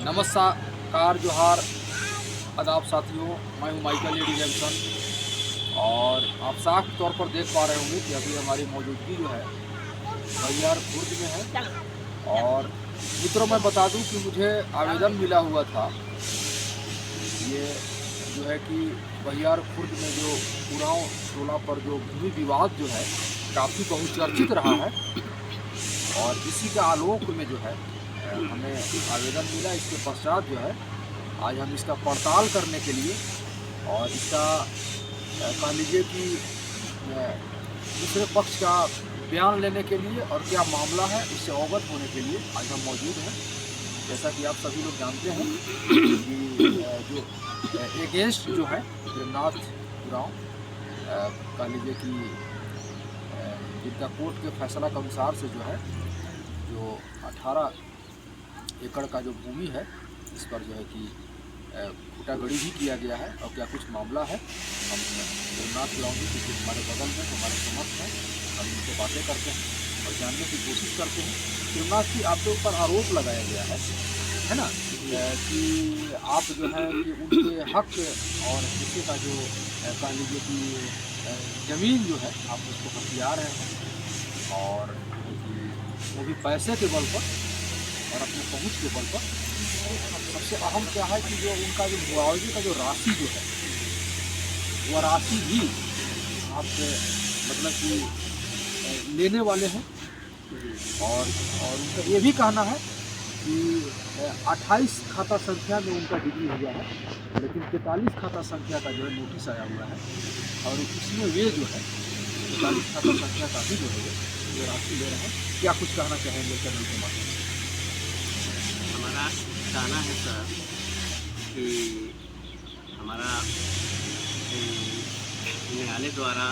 नमस्कार जोहार आदाब साथियों। मैं हूं माइकल एडी जैक्सन और आप साफ तौर पर देख पा रहे होंगे कि अभी हमारी मौजूदगी जो है बहियार खुर्द में है। और मित्रों मैं बता दूं कि मुझे आवेदन मिला हुआ था ये जो है कि बहियार खुर्द में जो उरांव टोला पर जो भूमि विवाद जो है काफ़ी बहुचर्चित रहा है और इसी के आलोक में जो है हमें आवेदन मिला। इसके पश्चात जो है आज हम इसका पड़ताल करने के लिए और इसका कह लीजिए कि दूसरे पक्ष का बयान लेने के लिए और क्या मामला है इससे अवगत होने के लिए आज हम मौजूद हैं। जैसा कि आप सभी लोग जानते हैं कि जो एगेंस्ट जो है प्रेमनाथ उरांव कह लीजिए कि जिनका कोर्ट के फैसला के अनुसार से जो है जो 18 एकड़ का जो भूमि है इस पर जो है कि फुटागड़ी भी किया गया है। और क्या कुछ मामला है हम प्रेमनाथ उरांव जी क्योंकि हमारे बगल में हमारे समर्थ हैं, हम उनसे बातें करते हैं और जानने की कोशिश करते हैं। प्रेमनाथ जी आपके ऊपर आरोप लगाया गया है ना, कि आप जो है कि उनके हक और हिस्से का जो कह लीजिए कि ज़मीन जो है आप उसको हथिया रहे हैं और वो भी पैसे के बल पर और अपने पहुंच के बल पर। सबसे अहम क्या है कि जो उनका जो मुआवजे का जो राशि जो है वह राशि भी आप मतलब कि लेने वाले हैं। और उनका ये भी कहना है कि 28 खाता संख्या में उनका डिग्री हुआ है लेकिन 43 खाता संख्या का जो है नोटिस आया हुआ है और इसमें वे जो है 43 खाता संख्या का भी जो है ये राशि ले रहे हैं। क्या कुछ कहना चाहेंगे चैनल के माध्यम से? हमारा कहना है सर कि हमारा न्यायालय द्वारा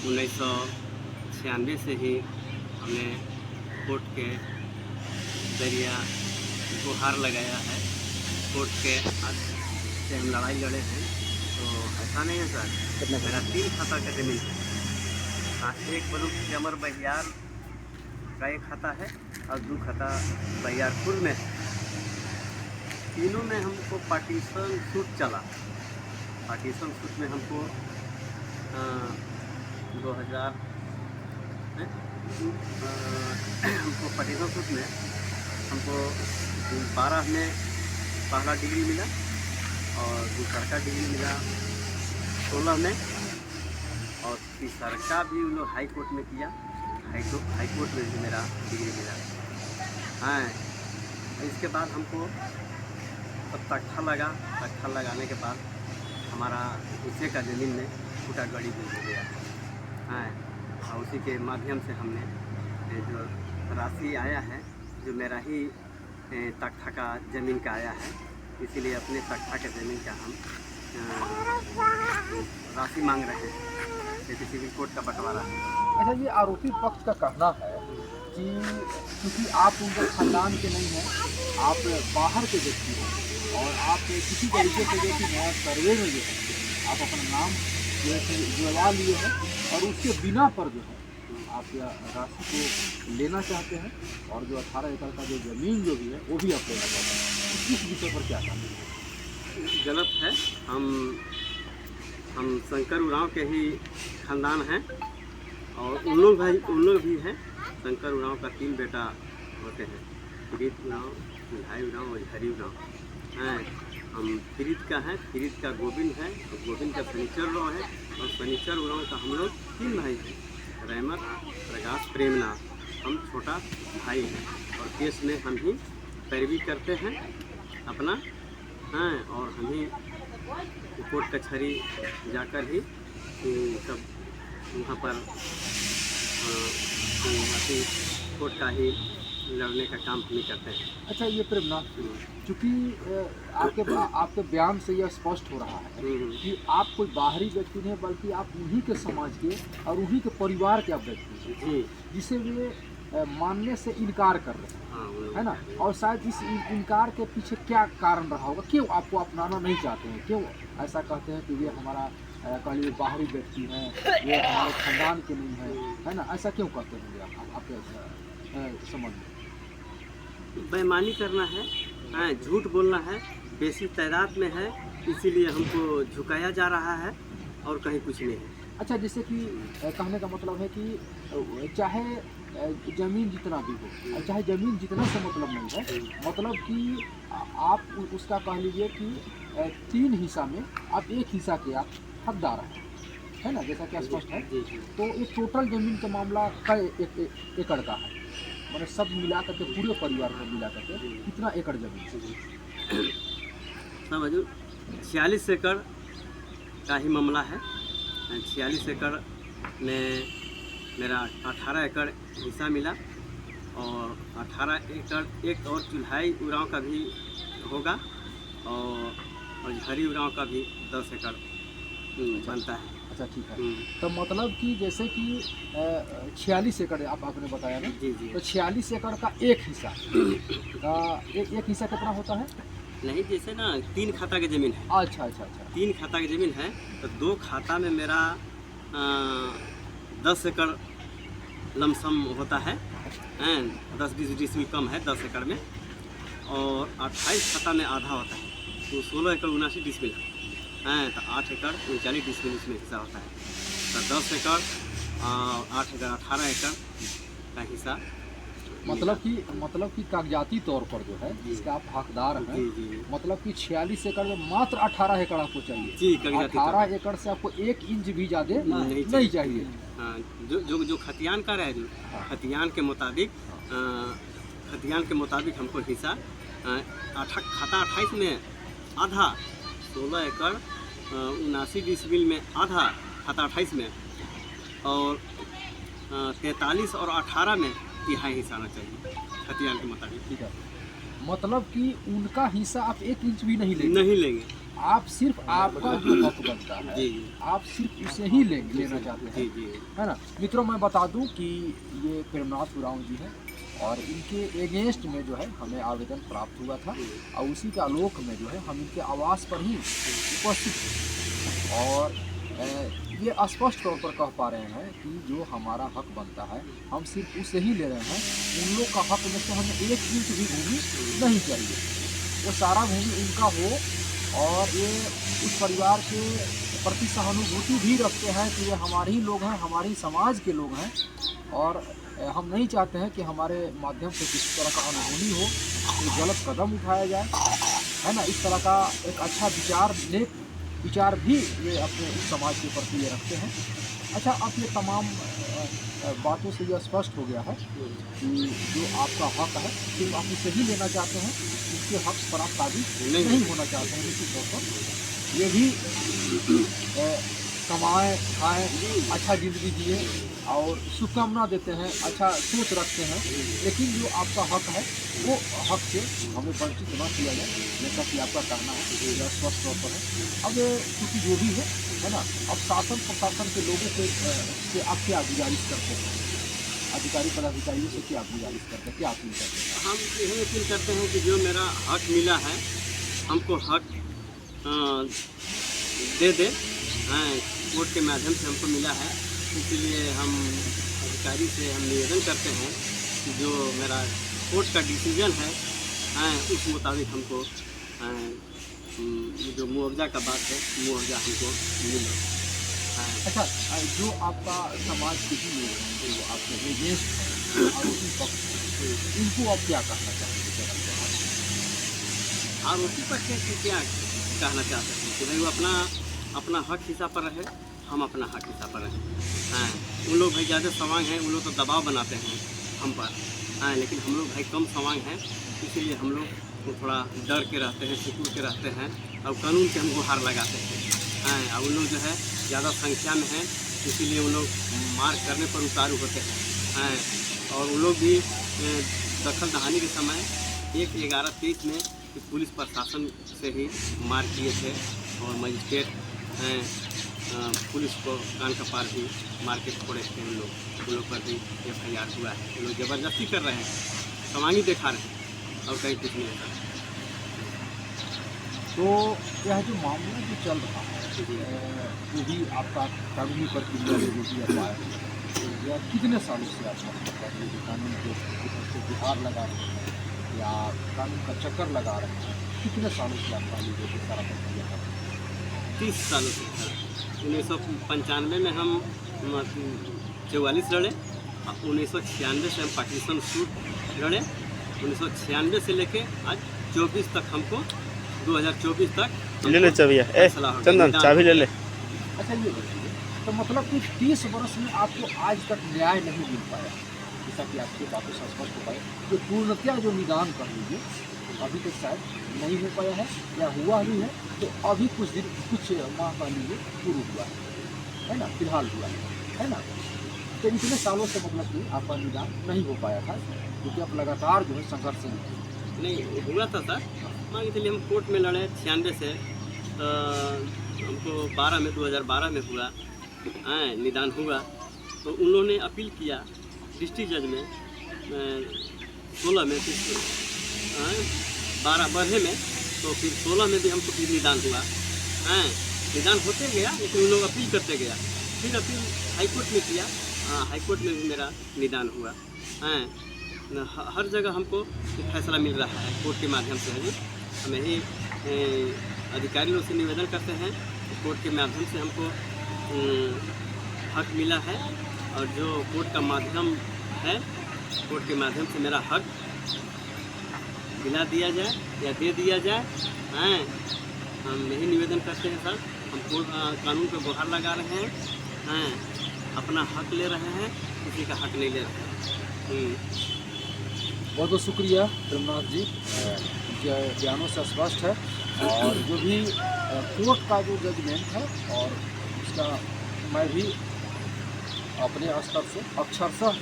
1996 से ही हमने कोर्ट के जरिए गुहार लगाया है। कोर्ट के से हम लड़ाई लड़े हैं। तो ऐसा नहीं है सर, मेरा 3 खाता का जमीन है। एक बलूक जमर बहियार का एक खाता है और 2 खाता बहियारपुर में है। तीनों में हमको पार्टीशन सूट चला। पार्टीशन सूट में हमको 2000 हमको पार्टीशन सूट में हमको 12 में पहला डिग्री मिला और दूसरा का डिग्री मिला 16 में और तीसरा का भी उन लोग हाई कोर्ट में किया। हाई कोर्ट में भी मेरा डिग्री मिला। हाँ, इसके बाद हमको तब तख्ता लगा। तख्ता लगाने के बाद हमारा हिस्से का ज़मीन में फुटागड़ी भी हो गया। हाँ, और उसी के माध्यम से हमने जो राशि आया है जो मेरा ही तख्ता का ज़मीन का आया है, इसीलिए अपने तख्ता के ज़मीन का हम राशि मांग रहे हैं। जैसे सिविल कोर्ट का बंटवारा है। अच्छा, ये आरोपी पक्ष का कहना है कि क्योंकि आप उनके खानदान के नहीं हैं, आप बाहर के व्यक्ति हैं और आप किसी तरीके से जो कि नया सर्वे में जो है आप अपना नाम जो है जुड़वा लिए हैं और उसके बिना पर जो है आप राशि को लेना चाहते हैं और जो 18 एकड़ का जो ज़मीन जो भी है वो भी आप लेना चाहते हैं। इस विषय पर क्या कहना है? गलत है। हम शंकर उरांव के ही खानदान हैं और उन लोग भी हैं। शंकर उरांव का 3 बेटा होते हैं, फिरीत उरांव, भाई उरांव और हरी उरांव हैं। हम फिरीत का हैं, फिरीत का गोविंद है और गोविंद का फर्नीचर उरांव है और फर्नीचर उरांव का हम लोग 3 भाई हैं, रहमत, प्रकाश, प्रेमनाथ। हम छोटा भाई हैं और केस में हम ही पैरवी करते हैं अपना। हाँ, और हम ही कोर्ट कचहरी जाकर ही सब वहाँ पर कोर्ट का ही लड़ने का काम हम ही करते हैं। अच्छा, ये प्रेमनाथ चूँकि आपके बयान से यह स्पष्ट हो रहा है कि आप कोई बाहरी व्यक्ति नहीं बल्कि आप उन्हीं के समाज के और उन्हीं के परिवार के आप व्यक्ति हैं जिसे वे मानने से इनकार कर रहे हैं, है ना। और शायद इस इनकार के पीछे क्या कारण रहा होगा, क्यों आपको अपनाना नहीं चाहते हैं, क्यों ऐसा कहते हैं कि ये हमारा कह लीजिए बाहरी व्यक्ति हैं, ये हमारे खानदान के नहीं है ना, ऐसा क्यों कहते होंगे आपके समझ में? बेईमानी करना है, झूठ बोलना है, बेसी तादाद में है, इसीलिए हमको झुकाया जा रहा है और कहीं कुछ नहीं है। अच्छा, जैसे कि कहने का मतलब है कि चाहे ज़मीन जितना भी हो और चाहे ज़मीन जितना से मतलब नहीं है, मतलब कि आप उसका कह लीजिए कि 3 हिस्सा में आप 1 हिस्सा के आप हकदार हैं, है ना, जैसा कि स्पष्ट है। जी जी तो ये टोटल ज़मीन का मामला कई एकड़ का है, मतलब सब मिला करके पूरे परिवार को मिला करके कितना एकड़ ज़मीन? समझो 46 एकड़ का ही मामला है। 46 एकड़ में मेरा 18 एकड़ हिस्सा मिला और 18 एकड़ एक और चुल्हाई उराव का भी होगा और झरी उराव का भी 10 एकड़ बनता है। अच्छा, ठीक है। तो मतलब कि जैसे कि 46 एकड़ आपने बताया ना? जी जी। तो 46 एकड़ का एक हिस्सा का एक हिस्सा कितना होता है? नहीं, जैसे ना 3 खाता की ज़मीन है। अच्छा अच्छा अच्छा। 3 खाता की ज़मीन है तो 2 खाता में मेरा 10 एकड़ लमसम होता है, 10-20 डिसमिल कम है 10 एकड़ में, और 28 खाता में आधा होता है तो 16 एकड़ 79 डिसमिल है, तो 8 एकड़ 39 डिसमिल इसमें हिस्सा होता है। तो 10 एकड़ और 8 एकड़ 18 एकड़ का हिस्सा मतलब कि कागजाती तौर पर जो है जिसका आप हकदार हैं, जी जी मतलब कि 46 एकड़ में मात्र 18 एकड़ आपको चाहिए। जी, कागजाती 18 एकड़ से आपको 1 इंच भी ज़्यादा नहीं चाहिए। हाँ, जो खतियान का रहे, जो खतियान के मुताबिक हमको हिस्सा खाता 28 में आधा, 16 एकड़ 79 डिसमिल में आधा खाता 28 में, और 43 और 18 में तिहाई हिस्सा आना चाहिए खतियान के मुताबिक। ठीक है, मतलब कि उनका हिस्सा आप 1 इंच भी नहीं लेंगे। आप सिर्फ आपका जो हक बनता है जी आप सिर्फ उसे ही लेना चाहते हैं। जी जी। है ना। मित्रों, मैं बता दूं कि ये प्रेमनाथ उरांव जी हैं और इनके एगेंस्ट में जो है हमें आवेदन प्राप्त हुआ था और उसी के आलोक में जो है हम इनके आवास पर ही उपस्थित थे और ये स्पष्ट तौर पर कह पा रहे हैं कि जो हमारा हक बनता है हम सिर्फ उसे ही ले रहे हैं। उन लोग का हक में से हमें 1 इंच भी भूमि नहीं चाहिए, वो सारा भूमि उनका हो और ये उस परिवार के प्रति सहानुभूति भी रखते हैं कि ये हमारे ही लोग हैं, हमारे ही समाज के लोग हैं और हम नहीं चाहते हैं कि हमारे माध्यम से किसी तरह का अनहोनी हो, कोई गलत कदम उठाया जाए, है ना। इस तरह का एक अच्छा विचार भी ये अपने इस समाज के प्रति ये रखते हैं। अच्छा, अब ये तमाम बातों से यह स्पष्ट हो गया है कि जो आपका हक है सिर्फ आप उसे ही लेना चाहते हैं, उसके हक पर आप काबिज नहीं होना चाहते हैं। निश्चित तौर पर ये भी कमाएं खाएं, अच्छा ज़िंदगी जिए और शुभकामना देते हैं, अच्छा सोच रखते हैं, लेकिन जो आपका हक है वो हक से हमें वंचित न किया जाए, जैसा कि आपका कहना है यह स्पष्ट तौर पर है। अब क्योंकि जो भी है ना, अब शासन प्रशासन के लोगों से आप क्या गुजारिश करते हैं, अधिकारी पदाधिकारियों से क्या गुजारिश करते हैं, क्या अपील करते हैं? हम यही अपील करते हैं कि जो मेरा हक मिला है हमको हक दे दे, कोर्ट के माध्यम से हमको मिला है, इसलिए हम अधिकारी से हम निवेदन करते हैं कि जो मेरा कोर्ट का डिसीजन है उस मुताबिक हमको जो मुआवजा का बात है मुआवजा हमको मिले। अच्छा, जो आपका समाज के ही लोग हैं, जो आपके एजेंट आरोपी पक्ष, इनको आप क्या कहना चाहेंगे? आरोपी पक्ष से क्या कहना चाहते हैं कि भाई वो अपना हक हिस्सा पर रहे, हम अपना हक हिस्सा पर रहें। उन लोग भाई ज़्यादा सवांग हैं, उन लोग तो दबाव बनाते हैं हम पर, लेकिन हम लोग भाई कम सवांग हैं, इसीलिए हम लोग थोड़ा डर के रहते हैं, सिकुड़ के रहते हैं और कानून के हम गुहार लगाते हैं। और उन लोग जो है ज़्यादा संख्या में हैं, इसीलिए उन लोग मार करने पर उतारू होते हैं। और उन लोग भी दखल दहानी के समय 1/11/23 में पुलिस प्रशासन से ही मार किए थे और मजिस्ट्रेट पुलिस को कान का पार भी मार के छोड़े थे। उन लोग पर भी FIR हुआ है। उन लोग ज़बरदस्ती कर रहे हैं, समांगी दिखा रहे हैं और कहीं कुछ नहीं होता। तो यह जो मामला जो चल रहा है वो भी आपका कानूनी प्रक्रिया जो भी अपाया है, यह कितने सालों से आप कानून के गुहार लगा रहे हैं, या कानून का चक्कर लगा रहे हैं, कितने सालों से आप मान लीजिए कि सारा प्रक्रिया कर रहे हैं? 30 सालों से था। 1995 में हम 44 लड़े, 1996 से हम पाकिस्तान सूट लड़े, 1996 से लेके आज 24 तक हमको 2024 तक ले ले चाबी चंदन चाबी ले ले। अच्छा ये बताइए, तो मतलब कि 30 वर्ष में आपको आज तक न्याय नहीं मिल पाया, जैसा कि आपकी बातों से स्पष्ट हो पाया, जो पूर्णतया जो निदान कर लीजिए अभी तक शायद नहीं हो पाया है या हुआ भी है तो अभी कुछ माह मान लीजिए पूर्व हुआ है ना, फिलहाल हुआ है ना। तो इतने सालों से मतलब कि आपका निदान नहीं हो पाया था, क्योंकि आप लगातार जो है संघर्ष नहीं हुआ था सर। मान के चलिए हम कोर्ट में लड़े 96 से, तो हमको 2012 में हुआ निदान हुआ। तो उन्होंने अपील किया डिस्ट्रिक्ट जज में 16 में, फिर 12 बढ़े में, तो फिर 16 में भी हमको फिर निदान हुआ। निदान होते गया, लेकिन उन लोग अपील करते गया, फिर अपील हाईकोर्ट में किया, हाईकोर्ट में भी मेरा निदान हुआ। हर जगह हमको फैसला मिल रहा है कोर्ट के माध्यम से। है हम यही अधिकारी लोग से निवेदन करते हैं, कोर्ट के माध्यम से हमको हक मिला है, और जो कोर्ट का माध्यम है, कोर्ट के माध्यम से मेरा हक दिला दिया जाए या दे दिया जाए। हम यही निवेदन करते हैं सर। हम कानून पे गुहार लगा रहे हैं, अपना हक ले रहे हैं, किसी का हक नहीं ले रहे हैं। बहुत बहुत शुक्रिया प्रेमनाथ जी, बयानों से स्पष्ट है, और जो भी कोर्ट का जो जजमेंट है और उसका मैं भी अपने स्तर से अक्षरशः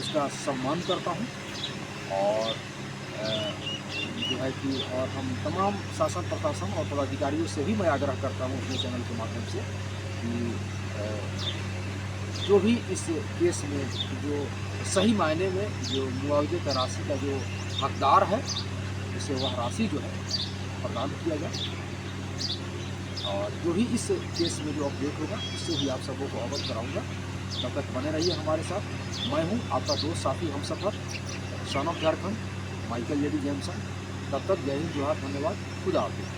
इसका सम्मान करता हूँ, और जो है कि और हम तमाम शासन प्रशासन और पदाधिकारियों से भी मैं आग्रह करता हूँ अपने चैनल के माध्यम से कि जो भी इस केस में जो सही मायने में जो मुआवजे का राशि का जो हकदार है, उसे वह राशि जो है प्रदान किया जाए, और जो भी इस केस में जो अपडेट होगा उससे भी आप सबों को अवगत कराऊंगा। तब तक बने रहिए हमारे साथ। मैं हूं आपका दोस्त साथी हमसफर son of Jharkhand, Michael Lady Jameson. तब तक जय हिंद, जोहार, धन्यवाद, खुदा हाफिज़।